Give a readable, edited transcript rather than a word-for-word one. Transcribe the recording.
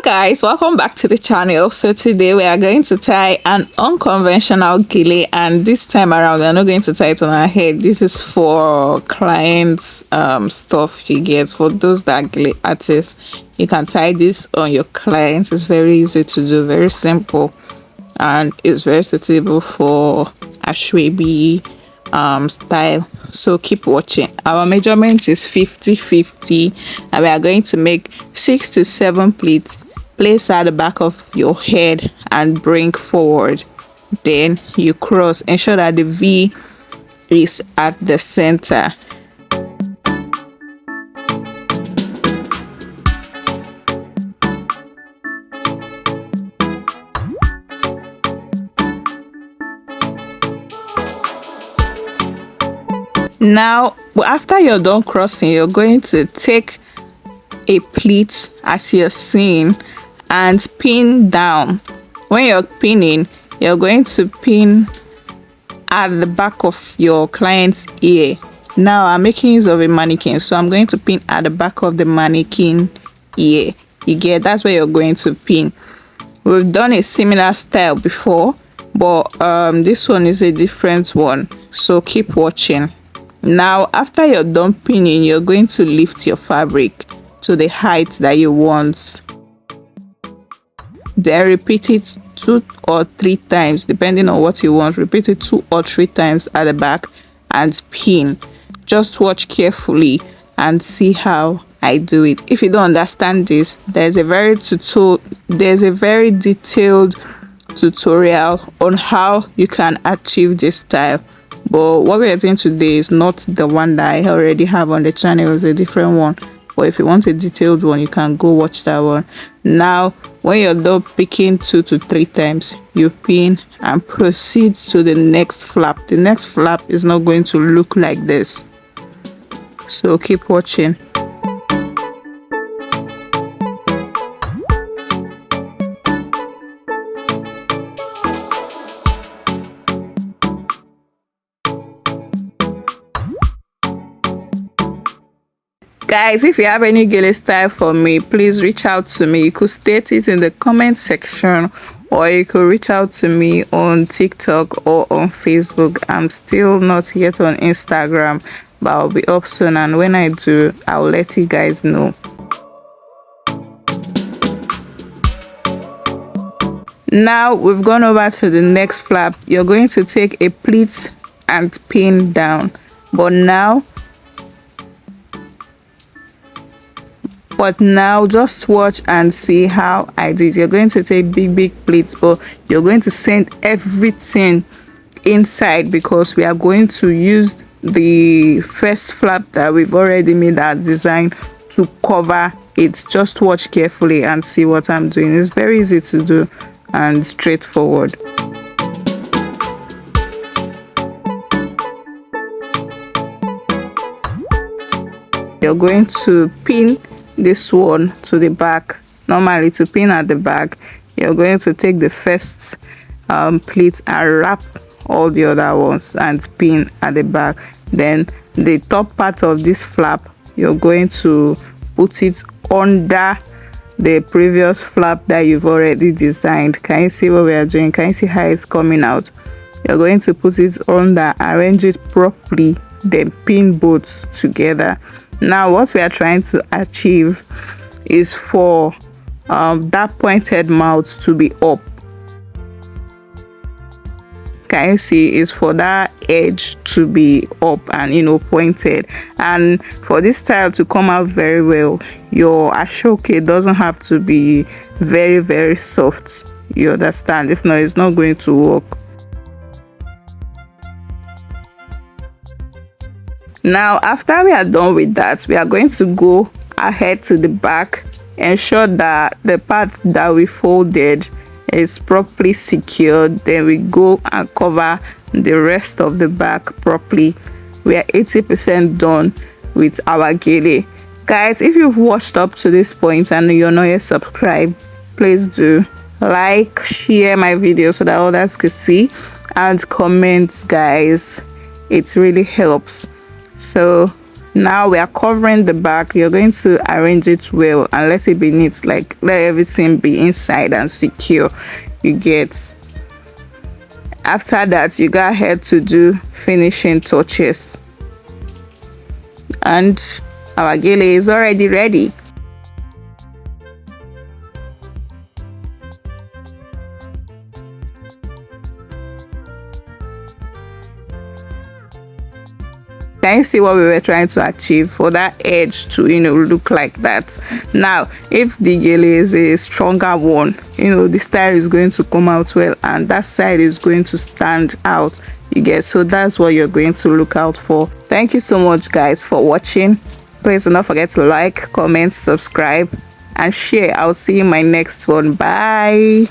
Guys, welcome back to the channel. So today we are going to tie an unconventional gele, and this time around we're not going to tie it on our head. This is for clients stuff. You get, for those that are gele artists, you can tie this on your clients. It's very easy to do, very simple, and it's very suitable for ashwebi style. So keep watching. Our measurement is 50-50, and we are going to make 6 to 7 pleats. Place at the back of your head and bring forward. Then you cross. Ensure that the V is at the center. Now, after you're done crossing, you're going to take a pleat as you're seeing and pin down. When you're pinning, you're going to pin at the back of your client's ear. Now I'm making use of a mannequin, so I'm going to pin at the back of the mannequin ear. You get, that's where you're going to pin. We've done a similar style before, but this one is a different one, so keep watching. Now after you're done pinning, you're going to lift your fabric to the height that you want. Then repeat it 2 or 3 times depending on what you want. Repeat it 2 or 3 times at the back and pin. Just watch carefully and see how I do it. If you don't understand this, there's a very detailed tutorial on how you can achieve this style, but what we are doing today is not the one that I already have on the channel. It's a different one. But if you want a detailed one, you can go watch that one. Now when you're done picking 2 to 3 times, you pin and proceed to the next flap. The next flap is not going to look like this, so keep watching. Guys, if you have any gele style for me, please reach out to me. You could state it in the comment section, or you could reach out to me on TikTok or on Facebook. I'm still not yet on Instagram, but I'll be up soon, and when I do, I'll let you guys know. Now we've gone over to the next flap. You're going to take a pleat and pin down, but now just watch and see how I did. You're going to take big pleats, but you're going to send everything inside because we are going to use the first flap that we've already made that design to cover it. Just watch carefully and see what I'm doing. It's very easy to do and straightforward. You're going to pin this one to the back. Normally, to pin at the back, you're going to take the first pleat and wrap all the other ones and pin at the back. Then the top part of this flap, you're going to put it under the previous flap that you've already designed. Can you see what we are doing? Can you see how it's coming out? You're going to put it under, arrange it properly, then pin both together. Now what we are trying to achieve is for that pointed mouth to be up. Can you see? It's for that edge to be up and pointed. And for this style to come out very well, your asoke doesn't have to be very soft. You understand? If not, it's not going to work. Now after we are done with that, we are going to go ahead to the back. Ensure that the part that we folded is properly secured. Then we go and cover the rest of the back properly. We are 80% done with our gele. Guys, if you've watched up to this point and you're not yet subscribed, please do like, share my video so that others could see, and comment, guys. It really helps. So Now we are covering the back. You're going to arrange it well and let it be neat, like let everything be inside and secure. You get. After that, you go ahead to do finishing touches, and our gele is already ready. Can you see what we were trying to achieve for that edge to look like that? Now if the gele is a stronger one, the style is going to come out well and that side is going to stand out. You get. So that's what you're going to look out for. Thank you so much guys for watching. Please do not forget to like, comment, subscribe and share. I'll see you in my next one. Bye.